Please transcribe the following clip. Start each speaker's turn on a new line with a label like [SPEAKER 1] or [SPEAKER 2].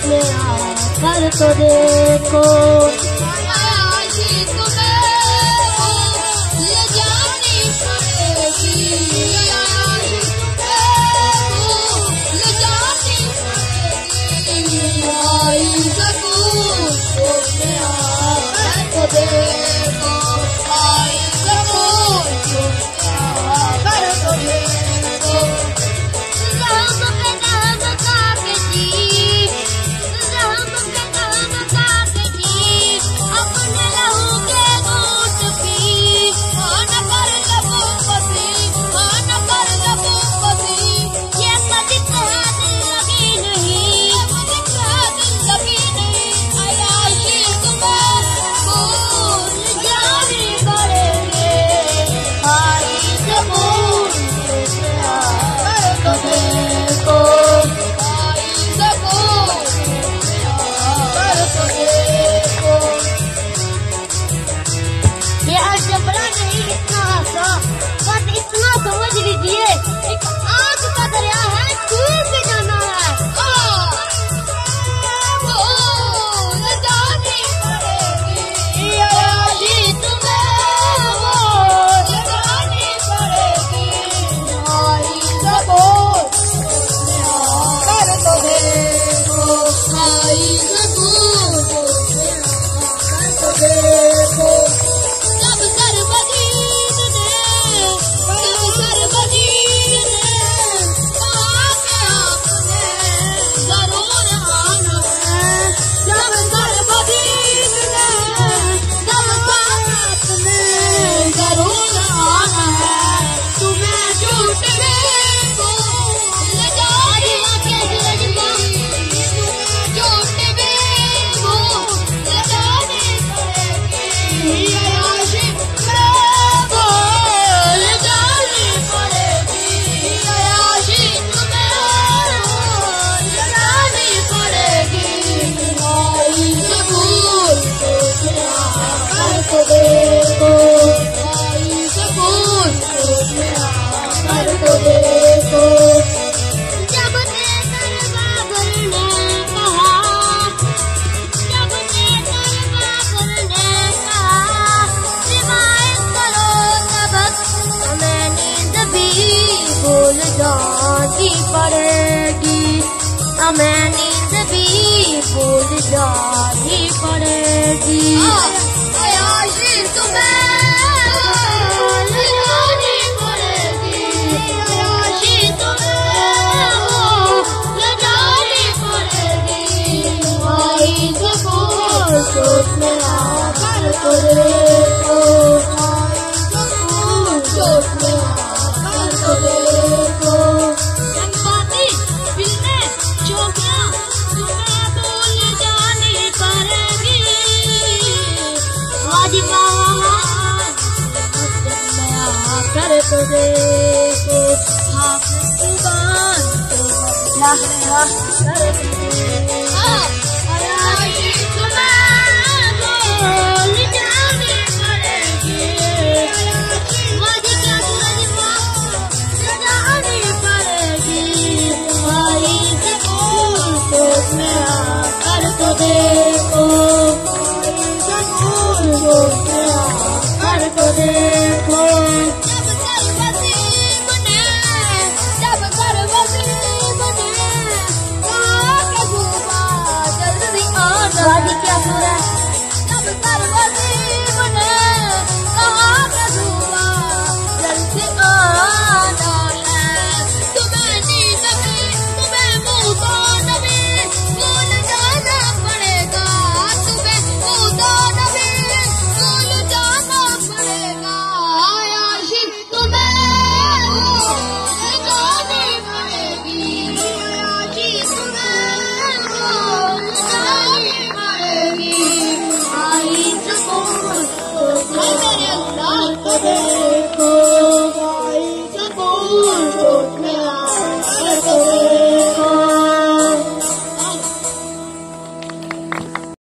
[SPEAKER 1] में आकर तो देखो।
[SPEAKER 2] हमें नींद भी भूल जानी पड़ेगी।
[SPEAKER 1] आयाशी तुम्हें भूल जानी पड़ेगी। आयाशी तुम्हें भूल जानी पड़ेगी। आई सकून सोच में आकर तो देखो। आई सकून सोच में आकर तो देखो।
[SPEAKER 2] कर तो देखो आप जुबान तो कर
[SPEAKER 1] आयाशी तुम्हें भूल जानी पड़ेगी।
[SPEAKER 2] जानी पड़ेगी।
[SPEAKER 1] आई सकून सोच में आकर तो देखो। आई सकून सोच में आकर तो देखो।
[SPEAKER 2] क्या हो रहा है?
[SPEAKER 1] जब सर्वसी बने कहा के धुआ जल्दी आना है। तुम्हें नींद में तुम्हें मुँह को नबी भूल जाना पड़ेगा। तुम्हें मुँह को नबी भूल जाना पड़ेगा। आयाशी तुम्हें भूल जानी पड़ेगी। आयाशी तुम्हें भूल जानी पड़ेगी। आई सकून तो मेरे अल्लाह को दे।